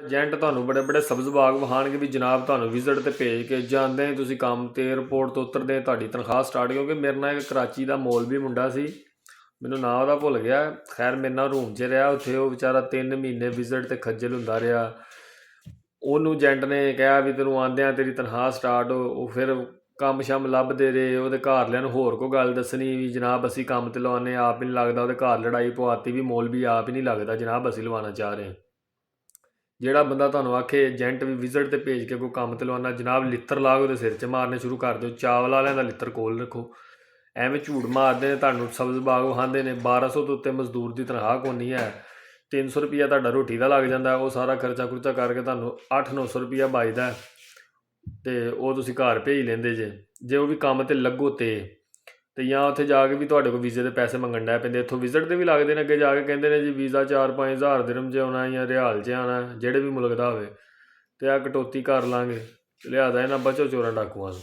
Agent ਤੁਹਾਨੂੰ ਬੜੇ ਬੜੇ ਸਬਜ਼ ਬਾਗ ਵਿਖਾਣਗੇ ਵੀ ਜਨਾਬ ਤੁਹਾਨੂੰ ਵਿਜ਼ਿਟ ਤੇ ਭੇਜ ਕੇ ਜਾਂਦੇ ਹੀ ਤੁਸੀਂ ਕੰਮ ਤੇ 에ਅਰਪੋਰਟ ਤੋਂ ਉਤਰਦੇ ਤੁਹਾਡੀ ਤਨਖਾਹ ਸਟਾਰਟ। ਕਿਉਂਕਿ ਮੇਰੇ ਨਾਲ ਇੱਕ ਕਰਾਚੀ ਦਾ ਮੌਲਵੀ ਮੁੰਡਾ ਸੀ, ਮੈਨੂੰ ਨਾਂ ਉਹਦਾ ਭੁੱਲ ਗਿਆ, ਖੈਰ ਮੇਰੇ ਨਾਲ ਰੂਮ 'ਚ ਰਿਹਾ ਉੱਥੇ। ਉਹ ਵਿਚਾਰਾ 3 ਮਹੀਨੇ ਵਿਜ਼ਿਟ ਤੇ ਖੱਜਲ ਹੁੰਦਾ ਰਿਹਾ। ਉਹਨੂੰ ਏਜੰਟ ਨੇ ਕਿਹਾ ਵੀ ਤੈਨੂੰ ਆਉਂਦਿਆਂ ਤੇਰੀ ਤਨਖਾਹ ਸਟਾਰਟ। ਉਹ ਫਿਰ ਕੰਮ ਸ਼ਮ ਲੱਭਦੇ ਰਹੇ, ਉਹਦੇ ਘਰਲਿਆਂ ਨੂੰ ਹੋਰ ਕੋਈ ਗੱਲ ਦੱਸਣੀ ਵੀ ਜਨਾਬ ਅਸੀਂ ਕੰਮ ਤੇ ਲਵਾਉਂਦੇ ਆਪ ਹੀ ਨਹੀਂ ਲੱਗਦਾ। ਉਹਦੇ ਘਰ ਲੜਾਈ ਪਵਾਤੀ ਵੀ ਮੌਲਵੀ ਆਪ ਹੀ ਨਹੀਂ ਲੱਗਦਾ ਜਨਾਬ, ਅਸੀਂ ਲਵਾਉਣਾ ਚਾਹ ਰਹੇ। ਜਿਹੜਾ ਬੰਦਾ ਤੁਹਾਨੂੰ ਆਖੇ ਏਜੰਟ ਵੀ ਵਿਜ਼ਿਟ ਤੇ ਭੇਜ ਕੇ ਕੋਈ ਕੰਮ ਤੇ ਲਵਾਉਣਾ, ਜਨਾਬ ਲਿੱਤਰ ਲਾ ਕੇ ਉਹਦੇ ਸਿਰ 'ਚ ਮਾਰਨੇ ਸ਼ੁਰੂ ਕਰ ਦਿਓ। ਚਾਵਲ ਵਾਲਿਆਂ ਦਾ ਲਿੱਤਰ ਕੋਲ ਰੱਖੋ, ਐਵੇਂ ਝੂਠ ਮਾਰਦੇ ਨੇ ਤੁਹਾਨੂੰ ਸਬਜ਼ ਬਾਗ ਵਿਖਾਉਂਦੇ ਨੇ। 1200 ਤੋਂ ਉੱਤੇ ਮਜ਼ਦੂਰ ਦੀ ਤਨਖਾਹ ਕੋਨੀ ਹੈ, 300 ਰੁਪਈਆ ਤੁਹਾਡਾ ਰੋਟੀ ਦਾ ਲੱਗ ਜਾਂਦਾ। ਉਹ ਸਾਰਾ ਖਰਚਾ ਖੁਰਚਾ ਕਰਕੇ ਤੁਹਾਨੂੰ 800-900 ਰੁਪਈਆ ਬਚਦਾ ਅਤੇ ਉਹ ਤੁਸੀਂ ਘਰ ਭੇਜ ਲੈਂਦੇ ਜੇ ਉਹ ਵੀ ਕੰਮ 'ਤੇ ਲੱਗੋ ਤੇ ਜਾਂ ਉੱਥੇ ਜਾ ਕੇ ਵੀ ਤੁਹਾਡੇ ਕੋਲ ਵੀਜ਼ੇ ਦੇ ਪੈਸੇ ਮੰਗਣ ਡੈ ਪੈਂਦੇ। ਇੱਥੋਂ ਵਿਜ਼ਿਟ 'ਤੇ ਵੀ ਲੱਗਦੇ ਨੇ, ਅੱਗੇ ਜਾ ਕੇ ਕਹਿੰਦੇ ਨੇ ਜੀ ਵੀਜ਼ਾ 4-5 ਹਜ਼ਾਰ ਦਿਰਹਮ 'ਚ ਆਉਣਾ ਜਾਂ ਰਿਆਲ 'ਚ ਆਉਣਾ, ਜਿਹੜੇ ਵੀ ਮੁਲਕ ਦਾ ਹੋਵੇ, ਅਤੇ ਆਹ ਕਟੌਤੀ ਕਰ ਲਾਂਗੇ। ਲਿਹਾਜ਼ਾ ਇਹਨਾਂ ਬਚੋ ਚੋਰਾਂ ਡਾਕੂਆਂ ਤੋਂ।